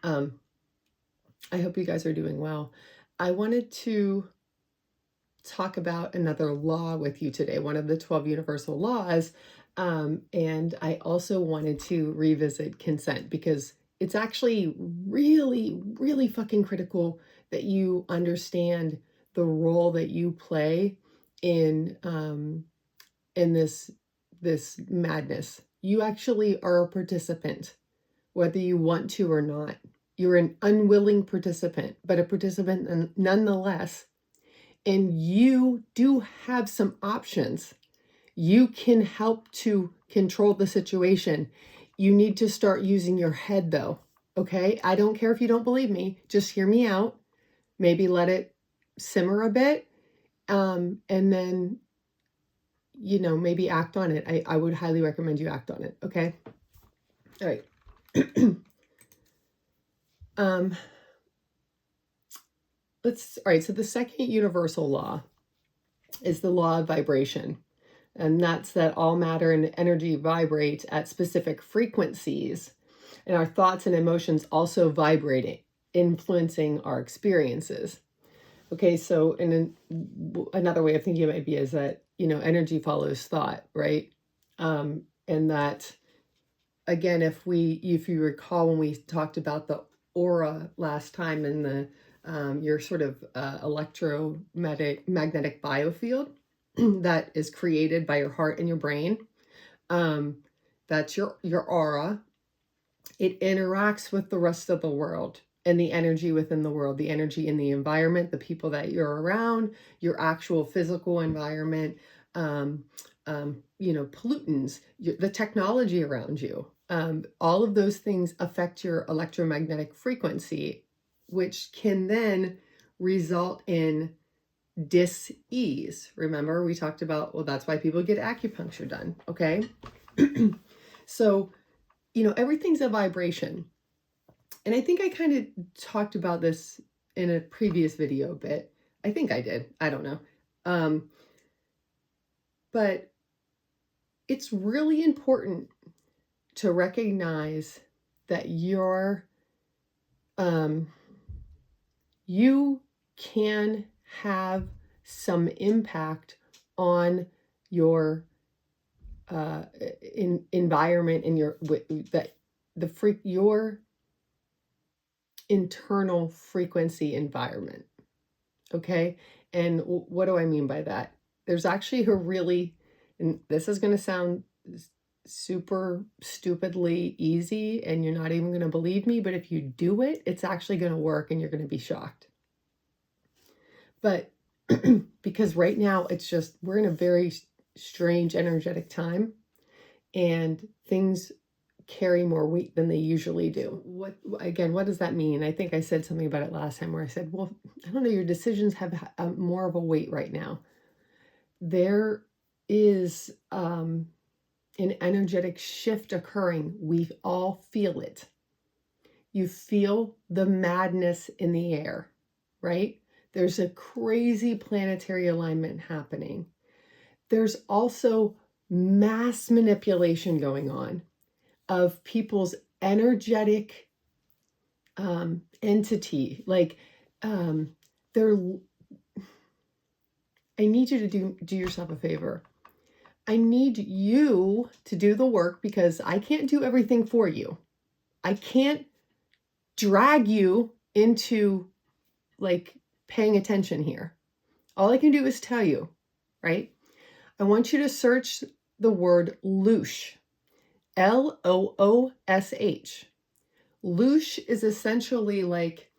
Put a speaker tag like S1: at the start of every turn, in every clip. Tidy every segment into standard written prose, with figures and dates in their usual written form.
S1: Um, I hope you guys are doing well. I wanted to talk about another law with you today, one of the 12 universal laws. And I also wanted to revisit consent because it's actually really, really fucking critical that you understand the role that you play in this madness. You actually are a participant, whether you want to or not. You're an unwilling participant, but a participant nonetheless. And you do have some options. You can help to control the situation. You need to start using your head, though. Okay? I don't care if you don't believe me. Just hear me out. Maybe let it simmer a bit. And then, maybe act on it. I would highly recommend you act on it. Okay? All right. All right. So the second universal law is the law of vibration. And that's that all matter and energy vibrate at specific frequencies. And our thoughts and emotions also vibrating, influencing our experiences. Okay, so another way of thinking of it is that, energy follows thought, right? And that, again, if you recall when we talked about the aura last time in the your sort of electromagnetic biofield that is created by your heart and your brain, that's your aura. It interacts with the rest of the world and the energy within the world, the energy in the environment, the people that you're around, your actual physical environment, pollutants, the technology around you. All of those things affect your electromagnetic frequency, which can then result in dis-ease. Remember, we talked about, well, that's why people get acupuncture done, okay? So, everything's a vibration. And I think I kind of talked about this in a previous video a bit. I think I did. I don't know. But it's really important to recognize that you can have some impact on your environment and your internal frequency environment. Okay, and what do I mean by that? There's actually and this is going to sound super stupidly easy, and you're not even going to believe me, but if you do it, it's actually going to work, and you're going to be shocked. But because right now we're in a very strange energetic time, and things carry more weight than they usually do. What does that mean? I think I said something about it last time where I said, well, I don't know, your decisions have more of a weight right now. There is an energetic shift occurring. We all feel it. You feel the madness in the air, right? There's a crazy planetary alignment happening. There's also mass manipulation going on of people's energetic entity. Like, I need you to do yourself a favor. I need you to do the work because I can't do everything for you. I can't drag you into like paying attention here. All I can do is tell you, right? I want you to search the word loosh. Loosh. Loosh is essentially like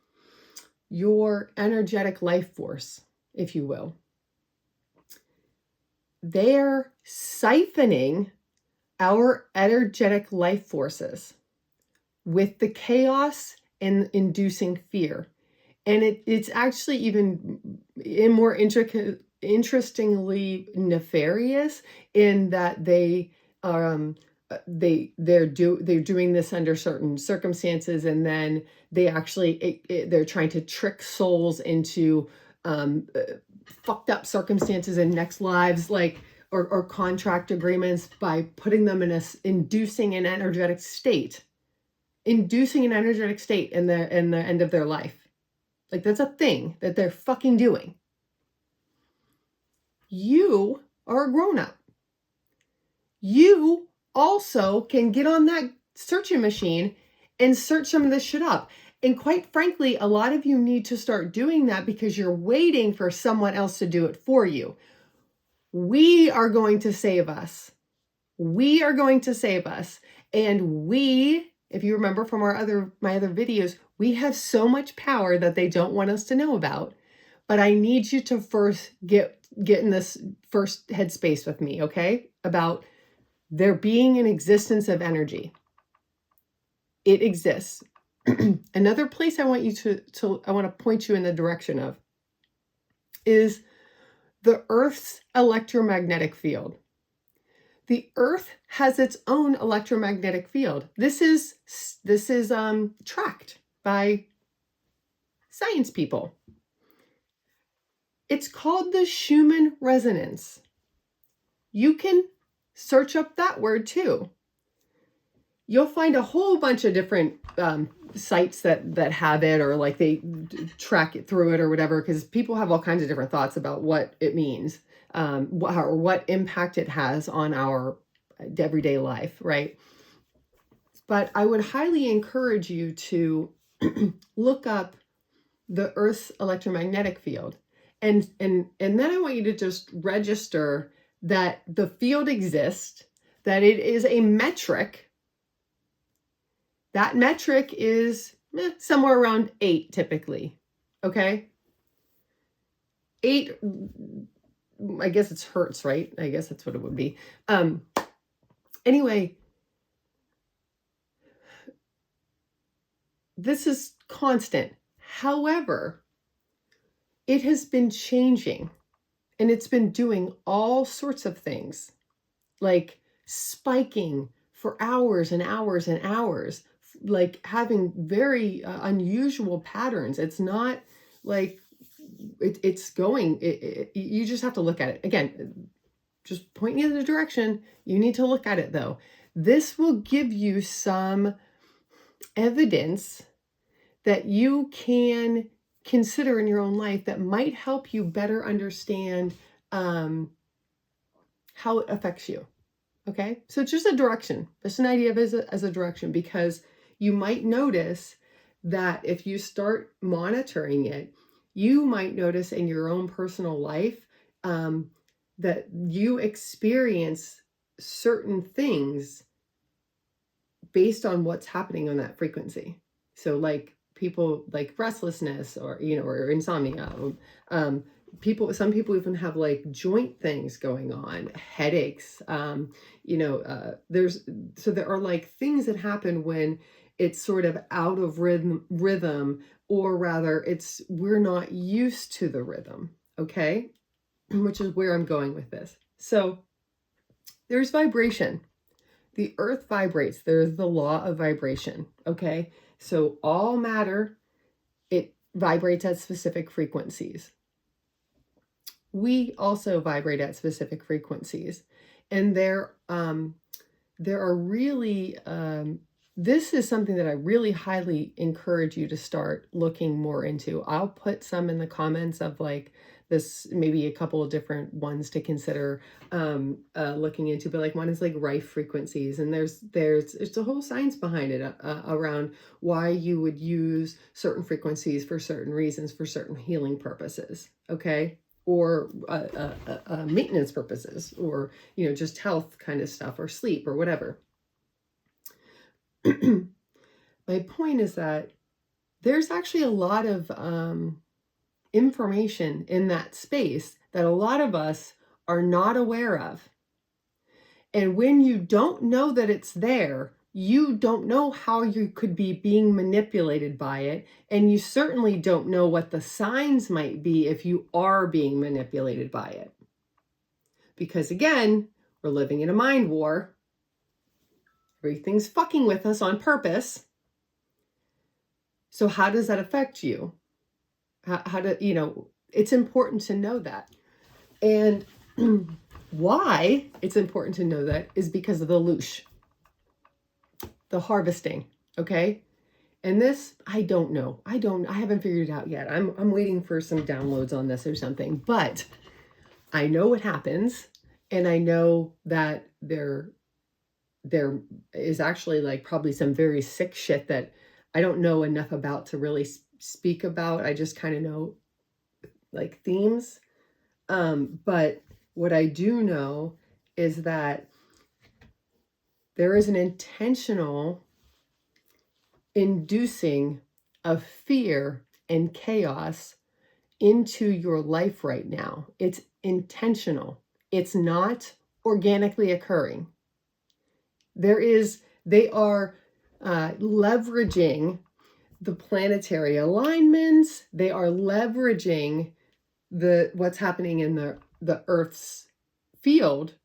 S1: your energetic life force, if you will. They're siphoning our energetic life forces with the chaos and inducing fear. And it's actually even more interestingly nefarious in that they are they're doing this under certain circumstances, and then they actually they're trying to trick souls into fucked up circumstances in next lives, like or contract agreements by putting them in inducing an energetic state. inducing an energetic state in the end of their life. Like, that's a thing that they're fucking doing. You are a grown-up. You also can get on that searching machine and search some of this shit up. And quite frankly, a lot of you need to start doing that because you're waiting for someone else to do it for you. We are going to save us. We are going to save us. And we, if you remember from my other videos, we have so much power that they don't want us to know about. But I need you to first get in this first headspace with me, okay? About there being an existence of energy. It exists. Another place I want you I want to point you in the direction of is the Earth's electromagnetic field. The Earth has its own electromagnetic field. This is tracked by science people. It's called the Schumann resonance. You can search up that word too. You'll find a whole bunch of different sites that have it, or like they track it through it or whatever, because people have all kinds of different thoughts about what it means, or what impact it has on our everyday life, right? But I would highly encourage you to look up the Earth's electromagnetic field. And then I want you to just register that the field exists, that it is a metric. That metric is somewhere around 8 typically, okay? 8, I guess it's hertz, right? I guess that's what it would be. Anyway, this is constant. However, it has been changing, and it's been doing all sorts of things, like spiking for hours and hours and hours, like having very unusual patterns. It's not like it's going, you just have to look at it. Again, just point you in the direction. You need to look at it though. This will give you some evidence that you can consider in your own life that might help you better understand how it affects you. Okay, so it's just a direction, just an idea of as a direction, because you might notice that if you start monitoring it, you might notice in your own personal life that you experience certain things based on what's happening on that frequency. So like people like restlessness, or, or insomnia, some people even have like joint things going on, headaches, there are like things that happen when it's sort of out of rhythm, or rather we're not used to the rhythm, okay? Which is where I'm going with this. So there's vibration. The Earth vibrates. There's the law of vibration, okay? So all matter, it vibrates at specific frequencies. We also vibrate at specific frequencies, and there are really, this is something that I really highly encourage you to start looking more into. I'll put some in the comments of like this, maybe a couple of different ones to consider looking into, but like one is like Rife frequencies, and there's a whole science behind it around why you would use certain frequencies for certain reasons, for certain healing purposes, okay? Or maintenance purposes, or, just health kind of stuff, or sleep, or whatever. My point is that there's actually a lot of information in that space that a lot of us are not aware of. And when you don't know that it's there, you don't know how you could be being manipulated by it. And you certainly don't know what the signs might be if you are being manipulated by it. Because again, we're living in a mind war. Everything's fucking with us on purpose. So how does that affect you? It's important to know that. And why it's important to know that is because of the loosh. The harvesting, Okay. And this, I don't know. I haven't figured it out yet. I'm waiting for some downloads on this or something, but I know what happens. And I know that there is actually like probably some very sick shit that I don't know enough about to really speak about. I just kind of know like themes. But what I do know is that there is an intentional inducing of fear and chaos into your life right now. It's intentional. It's not organically occurring. They are leveraging the planetary alignments. They are leveraging what's happening in the Earth's field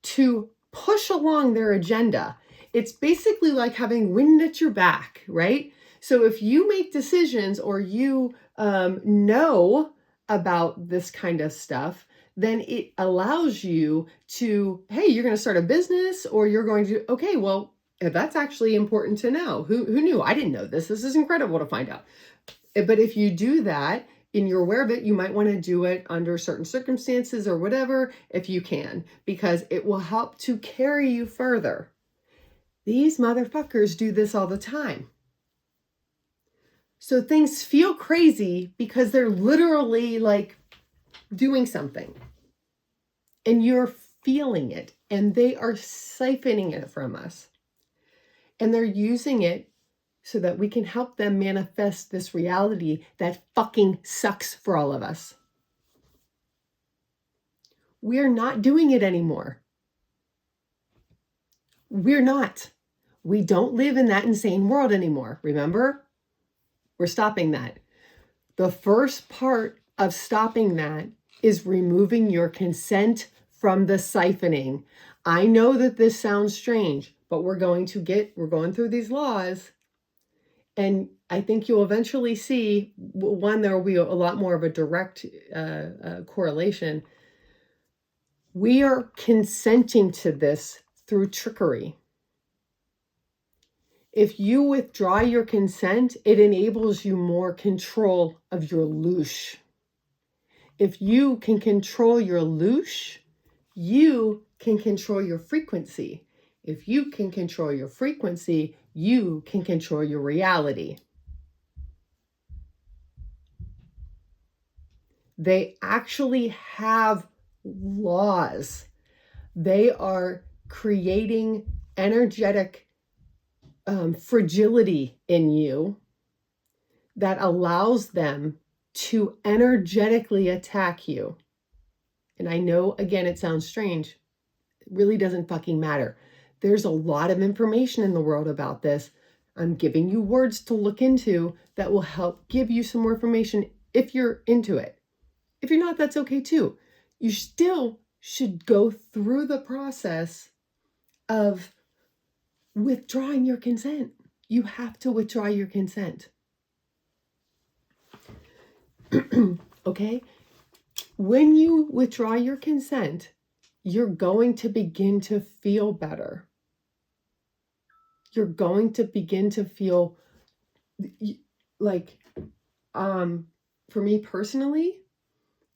S1: to push along their agenda. It's basically like having wind at your back, right? So if you make decisions or you know about this kind of stuff, then it allows you to, hey, you're going to start a business, or you're going to, okay, well, that's actually important to know. Who knew? I didn't know this. This is incredible to find out. But if you do that and you're aware of it, you might want to do it under certain circumstances or whatever, if you can, because it will help to carry you further. These motherfuckers do this all the time. So things feel crazy because they're literally like doing something and you're feeling it, and they are siphoning it from us, and they're using it so that we can help them manifest this reality that fucking sucks for all of us. We're not doing it anymore. We're not. We don't live in that insane world anymore. Remember? We're stopping that. The first part of stopping that is removing your consent from the siphoning. I know that this sounds strange, but we're going through these laws, and I think you'll eventually see, one, there will be a lot more of a direct correlation. We are consenting to this through trickery. If you withdraw your consent, it enables you more control of your loosh. If you can control your loosh, you can control your frequency. If you can control your frequency, you can control your reality. They actually have laws. They are creating energetic fragility in you that allows them to energetically attack you. And I know, again, it sounds strange. It really doesn't fucking matter. There's a lot of information in the world about this. I'm giving you words to look into that will help give you some more information if you're into it. If you're not, that's okay too. You still should go through the process of withdrawing your consent. You have to withdraw your consent. Okay? When you withdraw your consent, you're going to begin to feel better. You're going to begin to feel like, for me personally,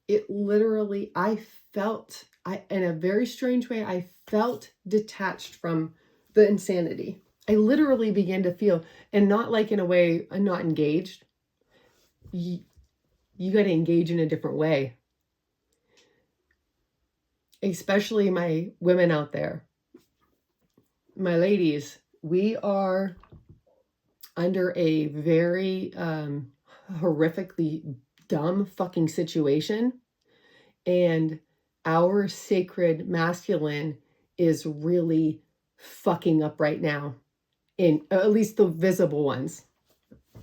S1: it literally, in a very strange way, I felt detached from the insanity. I literally began to feel, and not like in a way, I'm not engaged. You got to engage in a different way. Especially my women out there, my ladies, we are under a very horrifically dumb fucking situation, and our sacred masculine is really fucking up right now, in at least the visible ones.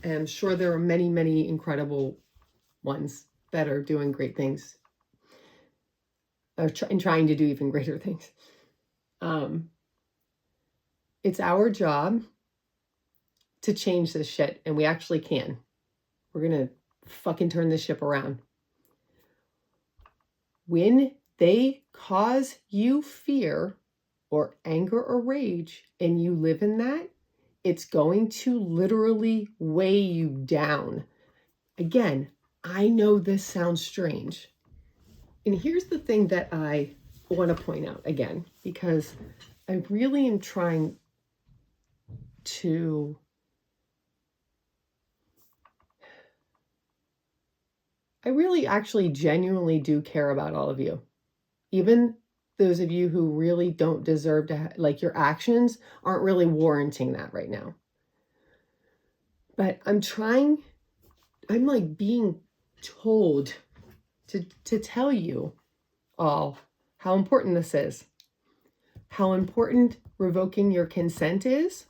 S1: And I'm sure there are many, many incredible ones that are doing great things, or trying to do even greater things. It's our job to change this shit, and we actually can. We're gonna fucking turn this ship around. When they cause you fear or anger or rage, and you live in that, It's going to literally weigh you down. Again, I know this sounds strange. And here's the thing that I want to point out again, because I really am trying to I really actually genuinely do care about all of you. Even those of you who really don't deserve to, like, your actions aren't really warranting that right now. But I'm like being told to tell you all how important this is, how important revoking your consent is.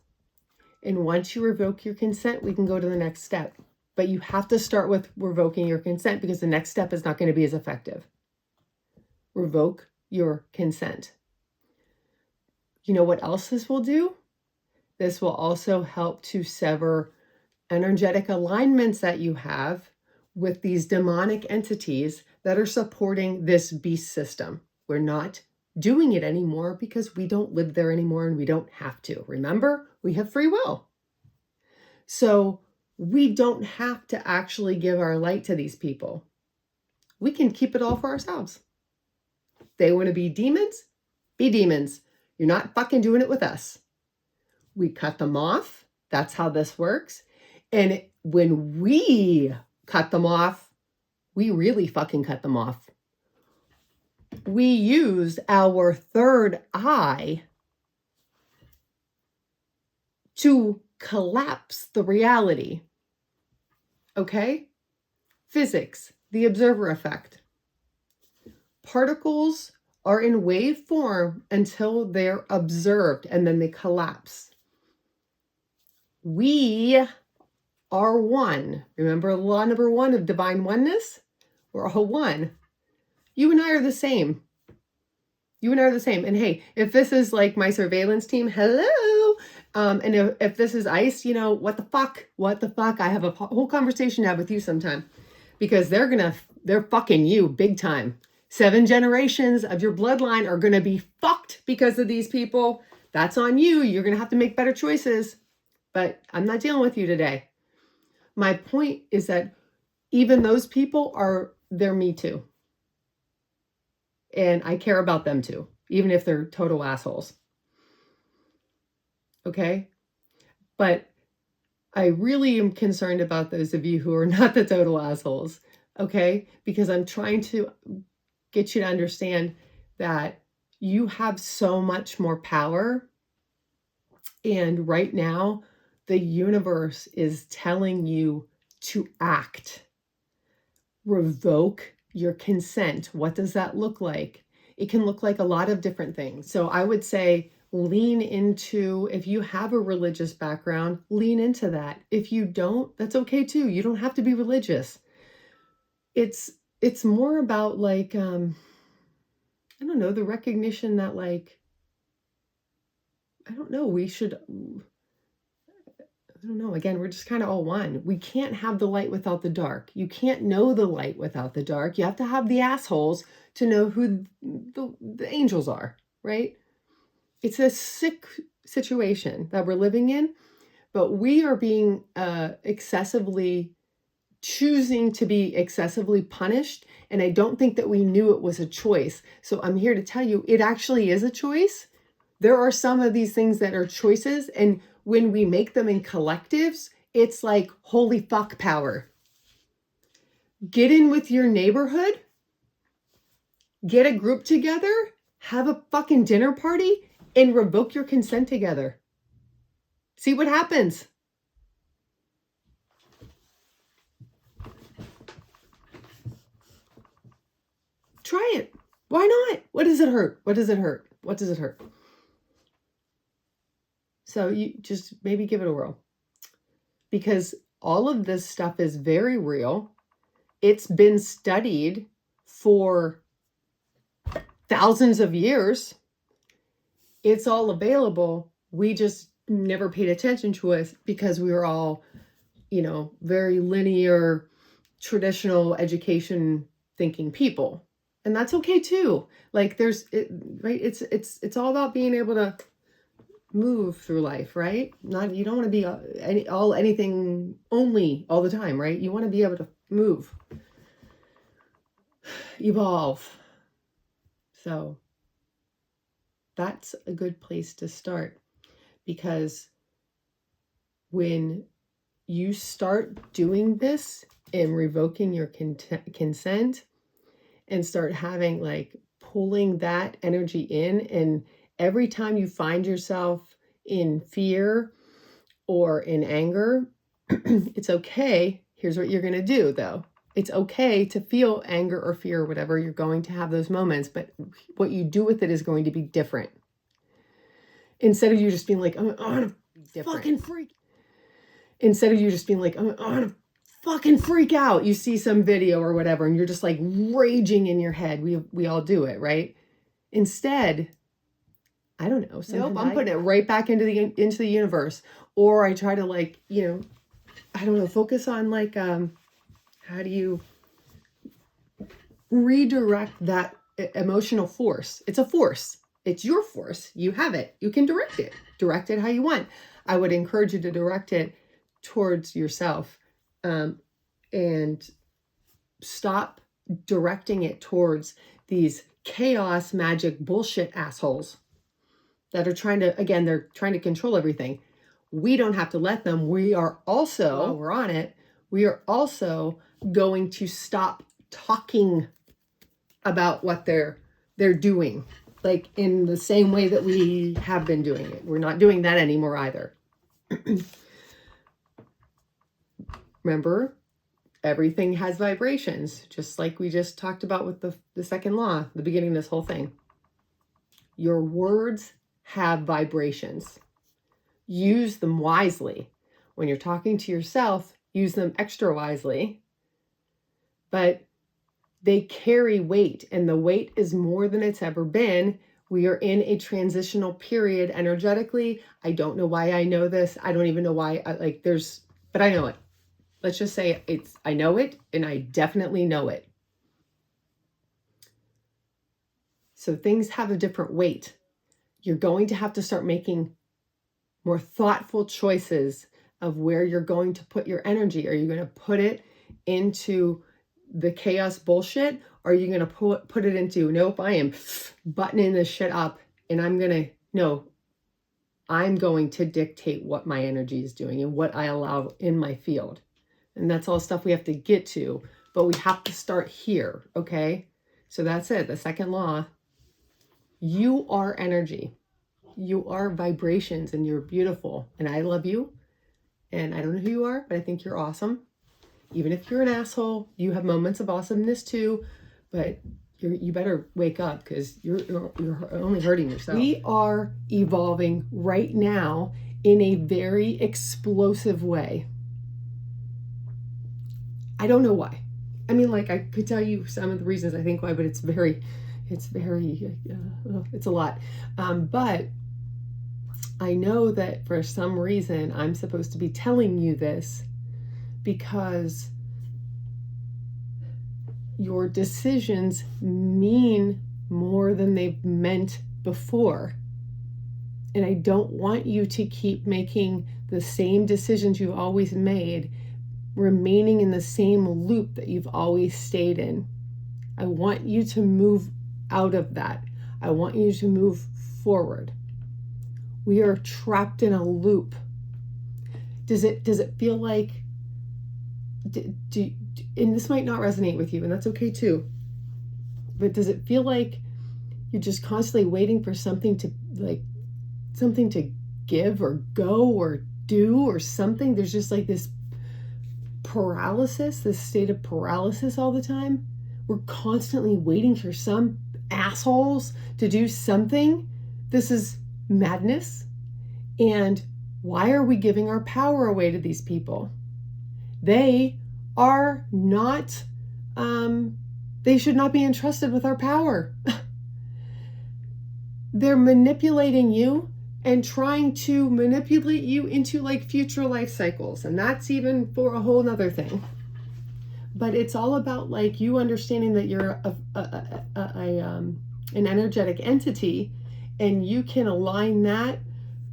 S1: And once you revoke your consent, we can go to the next step. But you have to start with revoking your consent, because the next step is not going to be as effective. Revoke your consent. You know what else this will do? This will also help to sever energetic alignments that you have with these demonic entities that are supporting this beast system. We're not doing it anymore because we don't live there anymore and we don't have to. Remember, we have free will. So we don't have to actually give our light to these people. We can keep it all for ourselves. They want to be demons? Be demons. You're not fucking doing it with us. We cut them off. That's how this works. And when we cut them off, we really fucking cut them off. We use our third eye to collapse the reality. Okay? Physics, the observer effect. Particles are in wave form until they're observed and then they collapse. We are one. Remember law number 1 of divine oneness? We're all one. You and I are the same. You and I are the same. And hey, if this is like my surveillance team, hello. And if this is ICE, you know, what the fuck? What the fuck? I have a whole conversation to have with you sometime, because they're fucking you big time. 7 generations of your bloodline are going to be fucked because of these people. That's on you. You're going to have to make better choices. But I'm not dealing with you today. My point is that even those people they're me too. And I care about them too, even if they're total assholes. Okay? But I really am concerned about those of you who are not the total assholes. Okay? Because I'm trying to get you to understand that you have so much more power. And right now, the universe is telling you to act. Revoke your consent. What does that look like? It can look like a lot of different things. So I would say lean into, if you have a religious background, lean into that. If you don't, that's okay too. You don't have to be religious. It's more about like, I don't know, the recognition that like, I don't know, we should, I don't know, again, we're just kind of all one. We can't have the light without the dark. You can't know the light without the dark. You have to have the assholes to know who the angels are, right? It's a sick situation that we're living in, but we are being choosing to be excessively punished. And I don't think that we knew it was a choice. So I'm here to tell you, it actually is a choice. There are some of these things that are choices. And when we make them in collectives, it's like, holy fuck power. Get in with your neighborhood, get a group together, have a fucking dinner party, and revoke your consent together. See what happens. Try it. Why not? What does it hurt? What does it hurt? What does it hurt? So you just maybe give it a whirl, because all of this stuff is very real. It's been studied for thousands of years. It's all available. We just never paid attention to it because we were all, you know, very linear, traditional education thinking people. And that's okay too. Like right? It's all about being able to move through life, right? You don't want to be anything only all the time, right? You want to be able to move, evolve. So that's a good place to start, because when you start doing this and revoking your consent and start having like pulling that energy in, and every time you find yourself in fear or in anger, it's okay. Here's what you're going to do though. It's okay to feel anger or fear or whatever. You're going to have those moments, but what you do with it is going to be different. Instead of you just being like, I'm gonna fucking freak. Instead of you just being like, I'm gonna fucking freak out. You see some video or whatever, and you're just like raging in your head. We all do it, right? Instead, I don't know. Nope, I'm putting it right back into the universe. Or I try to like, I don't know, focus on like, how do you redirect that emotional force? It's a force. It's your force. You have it. You can direct it. Direct it how you want. I would encourage you to direct it towards yourself, and stop directing it towards these chaos magic bullshit assholes that are they're trying to control everything. We don't have to let them. We are also, while we're on it, we are also going to stop talking about what they're doing, like in the same way that we have been doing it. We're not doing that anymore either. Remember, everything has vibrations, just like we just talked about with the second law, the beginning of this whole thing. Your words have vibrations. Use them wisely. When you're talking to yourself, use them extra wisely. But they carry weight, and the weight is more than it's ever been. We are in a transitional period energetically. I don't know why I know this. I don't even know why but I know it. Let's just say I know it, and I definitely know it. So things have a different weight. You're going to have to start making more thoughtful choices of where you're going to put your energy. Are you going to put it into the chaos bullshit? Or are you going to put it into, nope, I am buttoning this shit up, and I'm going to dictate what my energy is doing and what I allow in my field. And that's all stuff we have to get to, but we have to start here, okay? So that's it, the second law. You are energy. You are vibrations, and you're beautiful. And I love you. And I don't know who you are, but I think you're awesome. Even if you're an asshole, you have moments of awesomeness too, but you better wake up, because you're only hurting yourself. We are evolving right now in a very explosive way. I don't know why. I mean, like, I could tell you some of the reasons I think why, but it's a lot. But I know that for some reason I'm supposed to be telling you this, because your decisions mean more than they've meant before. And I don't want you to keep making the same decisions you've always made, remaining in the same loop that you've always stayed in. I want you to move out of that. I want you to move forward. We are trapped in a loop. Does it feel like, and this might not resonate with you, and that's okay too, but does it feel like you're just constantly waiting for something to give or go or do or something? There's just like this paralysis, this state of paralysis all the time. We're constantly waiting for some assholes to do something. This is madness. And why are we giving our power away to these people? They are not, they should not be entrusted with our power. They're manipulating you and trying to manipulate you into like future life cycles. And that's even for a whole nother thing. But it's all about like you understanding that you're an energetic entity, and you can align that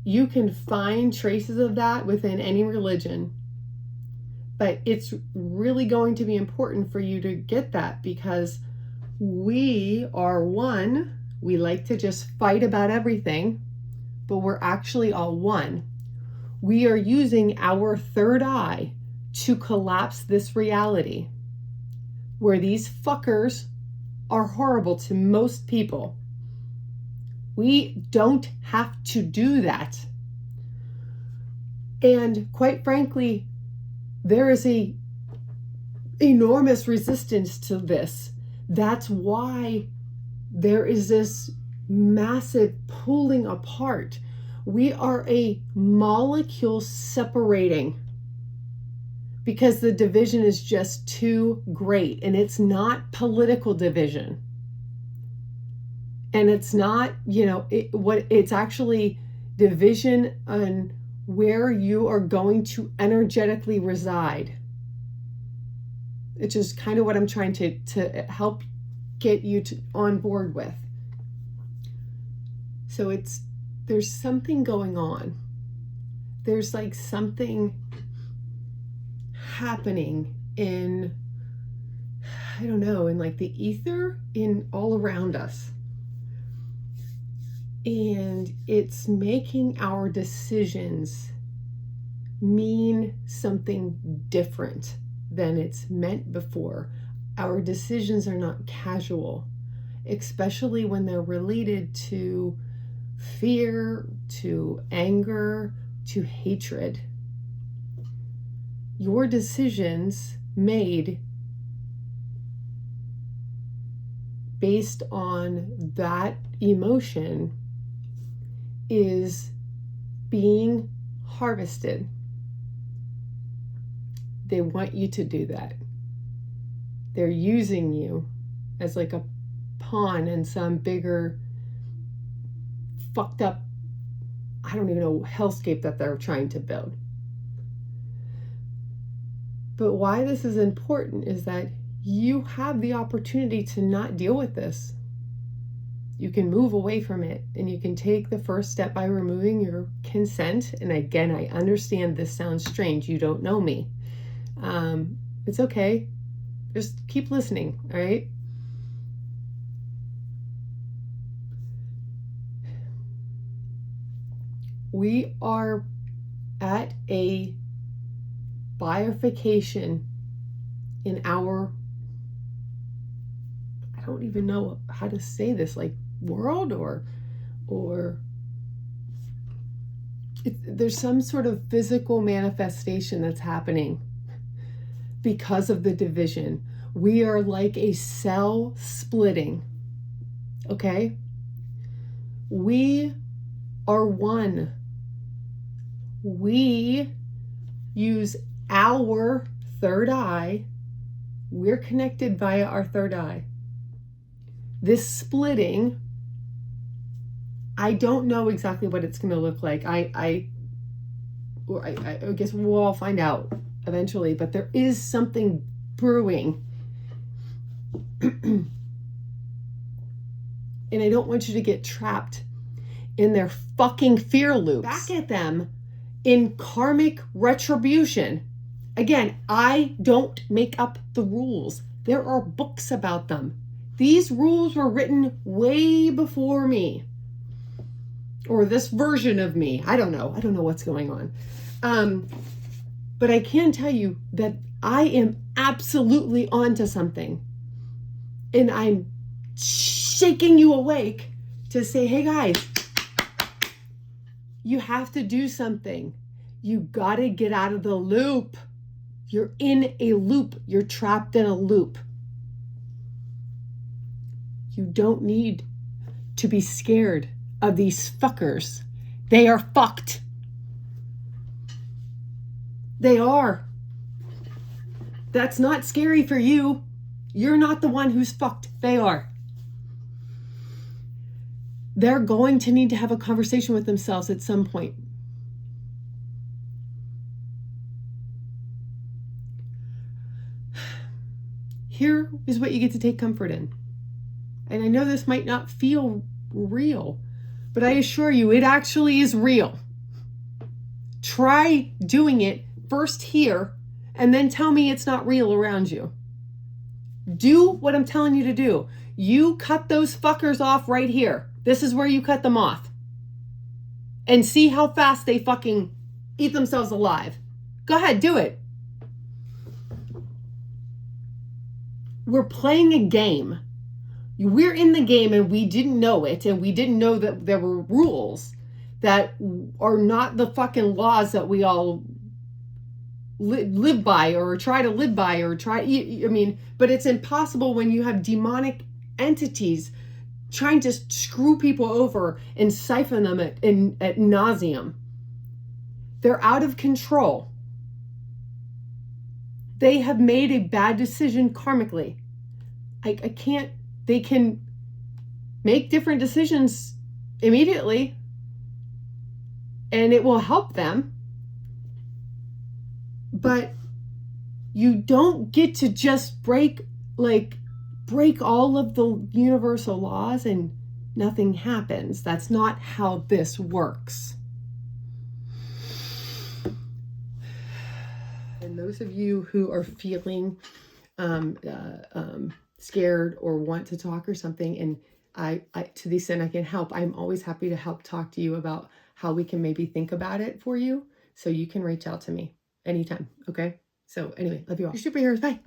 S1: you can find traces of that within any religion. But it's really going to be important for you to get that, because we are one. We like to just fight about everything, but we're actually all one. We are using our third eye to collapse this reality where these fuckers are horrible to most people. We don't have to do that. And quite frankly, there is a enormous resistance to this. That's why there is this massive pulling apart. We are a molecule separating because the division is just too great. And it's not political division. And it's not, it's actually division on where you are going to energetically reside. It's just kind of what I'm trying to help get you on board with. So there's something going on. There's like something happening in, I don't know, in like the ether in all around us. And it's making our decisions mean something different than it's meant before. Our decisions are not casual, especially when they're related to fear, to anger, to hatred. Your decisions made based on that emotion is being harvested. They want you to do that. They're using you as like a pawn in some bigger fucked up, I don't even know, hellscape that they're trying to build. But why this is important is that you have the opportunity to not deal with this. You can move away from it, and you can take the first step by removing your consent. And again, I understand this sounds strange. You don't know me. It's okay. Just keep listening, all right? We are at a bifurcation in our, I don't even know how to say this, like world or there's some sort of physical manifestation that's happening because of the division. We are like a cell splitting, okay? We are one. We use our third eye. We're connected via our third eye. This splitting, I don't know exactly what it's going to look like. I guess we'll all find out eventually, but there is something brewing. And I don't want you to get trapped in their fucking fear loops. Back at them in karmic retribution. Again, I don't make up the rules. There are books about them. These rules were written way before me. Or this version of me. I don't know. I don't know what's going on. But I can tell you that I am absolutely onto something. And I'm shaking you awake to say, hey guys, you have to do something. You gotta get out of the loop. You're in a loop. You're trapped in a loop. You don't need to be scared of these fuckers. They are fucked. They are. That's not scary for you. You're not the one who's fucked. They are. They're going to need to have a conversation with themselves at some point. Here is what you get to take comfort in. And I know this might not feel real, but I assure you, it actually is real. try doing it first here and then tell me it's not real around you. Do what I'm telling you to do. You cut those fuckers off right here. This is where you cut them off. And see how fast they fucking eat themselves alive. Go ahead, do it. We're playing a game. We're in the game and we didn't know it, and we didn't know that there were rules that are not the fucking laws that we all live by or try to live by or try. I mean, but it's impossible when you have demonic entities trying to screw people over and siphon them at nauseum. They're out of control. They have made a bad decision karmically. I can't, they can make different decisions immediately and it will help them. But you don't get to just break all of the universal laws and nothing happens. That's not how this works. And those of you who are feeling scared or want to talk or something, and I to the extent I can help, I'm always happy to help talk to you about how we can maybe think about it for you. So you can reach out to me anytime. Okay. So anyway, love you all. Your superheroes. Bye.